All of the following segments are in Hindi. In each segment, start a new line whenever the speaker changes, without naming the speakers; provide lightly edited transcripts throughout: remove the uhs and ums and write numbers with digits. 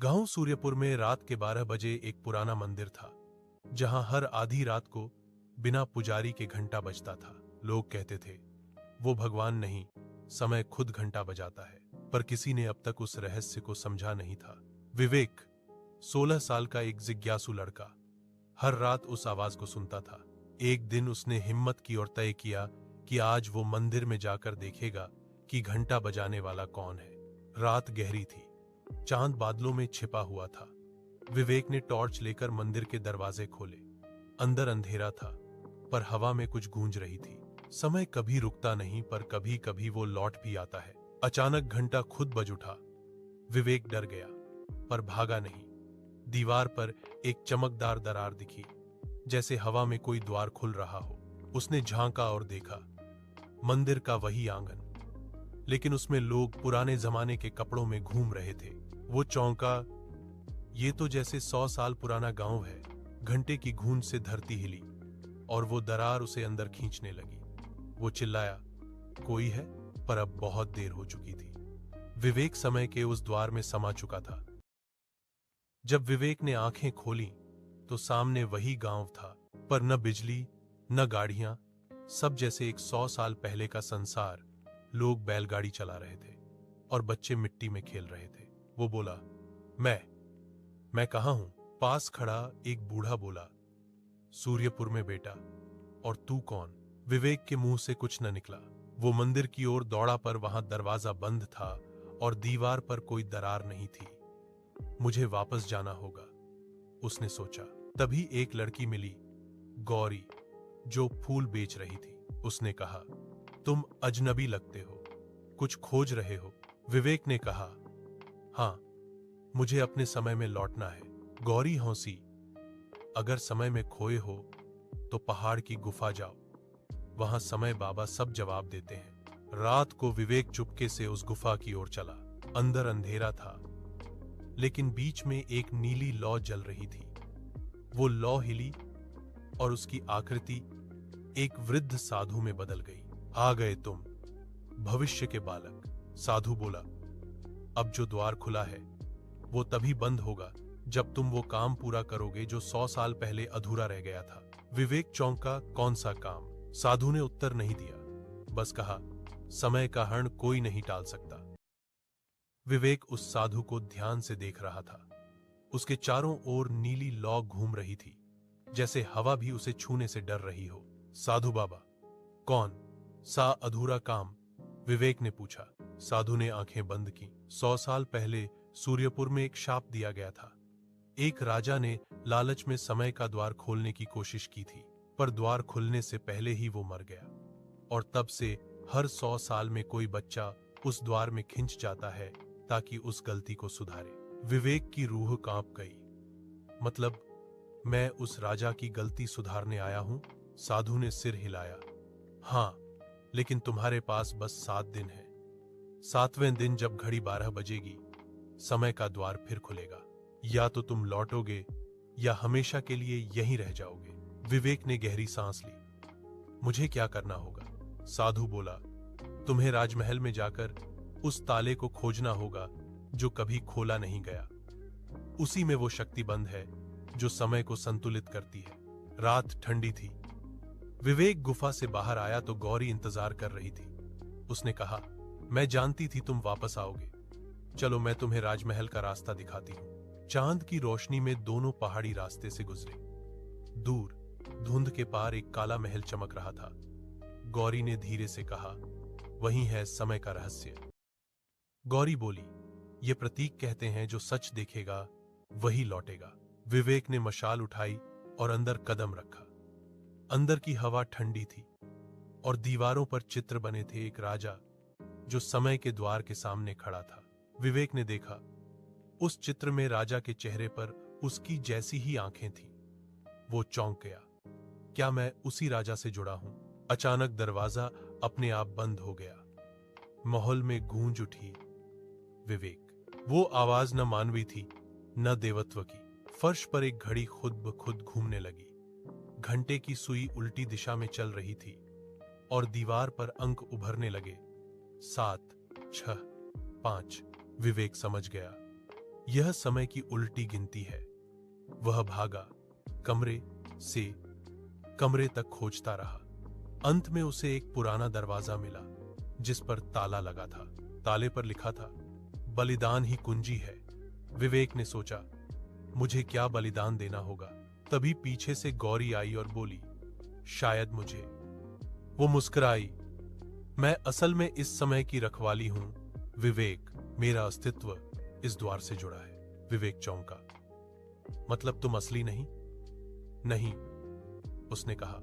गांव सूर्यपुर में रात के 12 बजे एक पुराना मंदिर था, जहां हर आधी रात को बिना पुजारी के घंटा बजता था। लोग कहते थे, वो भगवान नहीं, समय खुद घंटा बजाता है। पर किसी ने अब तक उस रहस्य को समझा नहीं था। विवेक, 16 साल का एक जिज्ञासु लड़का, हर रात उस आवाज को सुनता था। एक दिन उसने हिम्मत की और तय किया कि आज वो मंदिर में जाकर देखेगा कि घंटा बजाने वाला कौन है। रात गहरी थी, चांद बादलों में छिपा हुआ था। विवेक ने टॉर्च लेकर मंदिर के दरवाजे खोले। अंदर अंधेरा था, पर हवा में कुछ गूंज रही थी। समय कभी रुकता नहीं, पर कभी कभी वो लौट भी आता है। अचानक घंटा खुद बज उठा। विवेक डर गया, पर भागा नहीं। दीवार पर एक चमकदार दरार दिखी, जैसे हवा में कोई द्वार खुल रहा हो। उसने झांका और देखा, मंदिर का वही आंगन, लेकिन उसमें लोग पुराने जमाने के कपड़ों में घूम रहे थे। वो चौंका, ये तो जैसे 100 साल पुराना गांव है। घंटे की गूंज से धरती हिली और वो दरार उसे अंदर खींचने लगी। वो चिल्लाया, कोई है? पर अब बहुत देर हो चुकी थी। विवेक समय के उस द्वार में समा चुका था। जब विवेक ने आंखें खोली तो सामने वही गांव था, पर न बिजली न गाड़ियां, सब जैसे एक 100 साल पहले का संसार। लोग बैलगाड़ी चला रहे थे और बच्चे मिट्टी में खेल रहे थे। वो बोला, मैं कहां हूं? पास खड़ा एक बूढ़ा बोला, सूर्यपुर में बेटा। और तू कौन? विवेक के मुंह से कुछ न निकला। वो मंदिर की ओर दौड़ा, पर वहां दरवाजा बंद था और दीवार पर कोई दरार नहीं थी। मुझे वापस जाना होगा, उसने सोचा। तभी एक लड़की मिली, गौरी, जो फूल बेच रही थी। उसने कहा, तुम अजनबी लगते हो, कुछ खोज रहे हो? विवेक ने कहा, हां, मुझे अपने समय में लौटना है। गौरी हंसी, अगर समय में खोए हो तो पहाड़ की गुफा जाओ, वहां समय बाबा सब जवाब देते हैं। रात को विवेक चुपके से उस गुफा की ओर चला। अंदर अंधेरा था, लेकिन बीच में एक नीली लौ जल रही थी। वो लौ हिली और उसकी आकृति एक वृद्ध साधु में बदल गई। आ गए तुम, भविष्य के बालक, साधु बोला। अब जो द्वार खुला है वो तभी बंद होगा जब तुम वो काम पूरा करोगे जो 100 साल पहले अधूरा रह गया था। विवेक चौंका, कौन सा काम? साधु ने उत्तर नहीं दिया, बस कहा, समय का हरण कोई नहीं टाल सकता। विवेक उस साधु को ध्यान से देख रहा था। उसके चारों ओर नीली लौ घूम रही थी, जैसे हवा भी उसे छूने से डर रही हो। साधु बाबा, कौन सा अधूरा काम? विवेक ने पूछा। साधु ने आंखें बंद की। 100 साल पहले सूर्यपुर में एक शाप दिया गया था। एक राजा ने लालच में समय का द्वार खोलने की कोशिश की थी, पर द्वार खुलने से पहले ही वो मर गया। और तब से हर 100 साल में कोई बच्चा उस द्वार में खिंच जाता है ताकि उस गलती को सुधारे। विवेक की रूह कांप गई। मतलब, मैं उस राजा की गलती सुधारने आया हूं? साधु ने सिर हिलाया। हां, लेकिन तुम्हारे पास बस 7 दिन है। 7वें दिन जब घड़ी 12 बजेगी, समय का द्वार फिर खुलेगा। या तो तुम लौटोगे या हमेशा के लिए यहीं रह जाओगे। विवेक ने गहरी सांस ली। मुझे क्या करना होगा? साधु बोला, तुम्हें राजमहल में जाकर उस ताले को खोजना होगा जो कभी खोला नहीं गया। उसी में वो शक्ति बंद है जो समय को संतुलित करती है। रात ठंडी थी। विवेक गुफा से बाहर आया तो गौरी इंतजार कर रही थी। उसने कहा, मैं जानती थी तुम वापस आओगे। चलो, मैं तुम्हें राजमहल का रास्ता दिखाती हूं। चांद की रोशनी में दोनों पहाड़ी रास्ते से गुजरे। दूर धुंध के पार एक काला महल चमक रहा था। गौरी ने धीरे से कहा, वही है समय का रहस्य। गौरी बोली, ये प्रतीक कहते हैं जो सच देखेगा वही लौटेगा। विवेक ने मशाल उठाई और अंदर कदम रखा। अंदर की हवा ठंडी थी और दीवारों पर चित्र बने थे। एक राजा जो समय के द्वार के सामने खड़ा था। विवेक ने देखा, उस चित्र में राजा के चेहरे पर उसकी जैसी ही आंखें थीं। वो चौंक गया, क्या मैं उसी राजा से जुड़ा हूं? अचानक दरवाजा अपने आप बंद हो गया। माहौल में गूंज उठी, विवेक। वो आवाज न मानवी थी न देवत्व की। फर्श पर एक घड़ी खुद ब खुद घूमने लगी। घंटे की सुई उल्टी दिशा में चल रही थी और दीवार पर अंक उभरने लगे। 7, 6, 5। विवेक समझ गया, यह समय की उल्टी गिनती है। वह भागा, कमरे से कमरे तक खोजता रहा। अंत में उसे एक पुराना दरवाजा मिला जिस पर ताला लगा था। ताले पर लिखा था, बलिदान ही कुंजी है। विवेक ने सोचा, मुझे क्या बलिदान देना होगा। तभी पीछे से गौरी आई और बोली, शायद मुझे। वो मुस्कुराई, मैं असल में इस समय की रखवाली हूं विवेक, मेरा अस्तित्व इस द्वार से जुड़ा है। विवेक चौंका, मतलब तुम असली नहीं? नहीं, उसने कहा,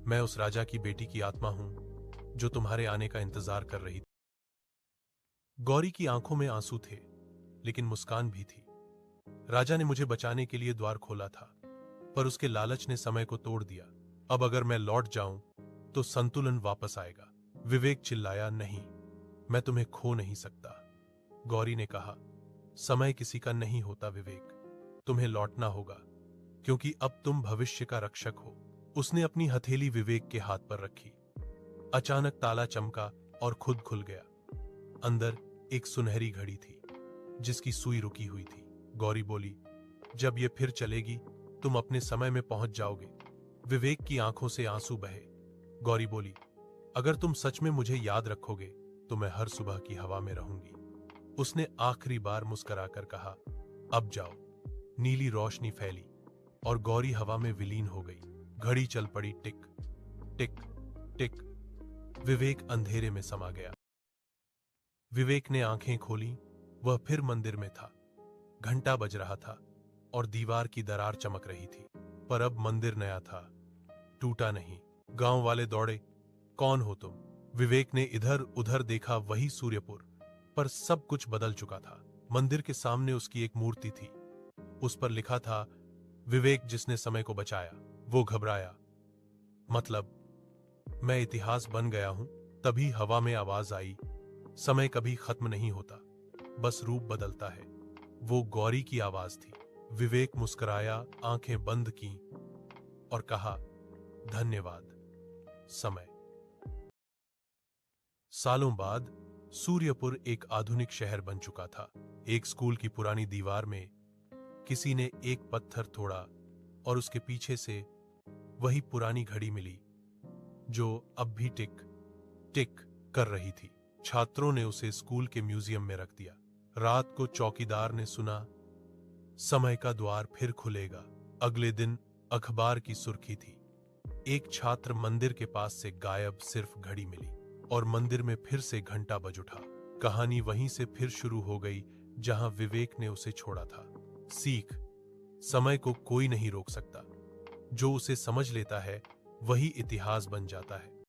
मैं उस राजा की बेटी की आत्मा हूं जो तुम्हारे आने का इंतजार कर रही थी। गौरी की आंखों में आंसू थे, लेकिन मुस्कान भी थी। राजा ने मुझे बचाने के लिए द्वार खोला था, पर उसके लालच ने समय को तोड़ दिया। अब अगर मैं लौट जाऊं तो संतुलन वापस आएगा। विवेक चिल्लाया, नहीं, मैं तुम्हें खो नहीं सकता। गौरी ने कहा, समय किसी का नहीं होता विवेक, तुम्हें लौटना होगा, क्योंकि अब तुम भविष्य का रक्षक हो। उसने अपनी हथेली विवेक के हाथ पर रखी। अचानक ताला चमका और खुद खुल गया। अंदर एक सुनहरी घड़ी थी जिसकी सुई रुकी हुई थी। गौरी बोली, जब ये फिर चलेगी तुम अपने समय में पहुंच जाओगे। विवेक की आंखों से आंसू बहे। गौरी बोली, अगर तुम सच में मुझे याद रखोगे तो मैं हर सुबह की हवा में रहूंगी। उसने आखिरी बार मुस्कुराकर कहा, अब जाओ। नीली रोशनी फैली और गौरी हवा में विलीन हो गई। घड़ी चल पड़ी, टिक टिक टिक। विवेक अंधेरे में समा गया। विवेक ने आंखें खोली, वह फिर मंदिर में था। घंटा बज रहा था और दीवार की दरार चमक रही थी, पर अब मंदिर नया था, टूटा नहीं। गांव वाले दौड़े, कौन हो तुम? विवेक ने इधर उधर देखा, वही सूर्यपुर, पर सब कुछ बदल चुका था। मंदिर के सामने उसकी एक मूर्ति थी, उस पर लिखा था, विवेक जिसने समय को बचाया। वो घबराया, मतलब मैं इतिहास बन गया हूं? तभी हवा में आवाज आई, समय कभी खत्म नहीं होता, बस रूप बदलता है। वो गौरी की आवाज थी। विवेक मुस्कुराया, आंखें बंद की और कहा, धन्यवाद समय। सालों बाद सूर्यपुर एक आधुनिक शहर बन चुका था। एक स्कूल की पुरानी दीवार में किसी ने एक पत्थर तोड़ा और उसके पीछे से वही पुरानी घड़ी मिली जो अब भी टिक टिक कर रही थी। छात्रों ने उसे स्कूल के म्यूजियम में रख दिया। रात को चौकीदार ने सुना, समय का द्वार फिर खुलेगा। अगले दिन अखबार की सुर्खी थी, एक छात्र मंदिर के पास से गायब, सिर्फ घड़ी मिली और मंदिर में फिर से घंटा बज उठा। कहानी वहीं से फिर शुरू हो गई जहां विवेक ने उसे छोड़ा था। सीख, समय को कोई नहीं रोक सकता, जो उसे समझ लेता है वही इतिहास बन जाता है।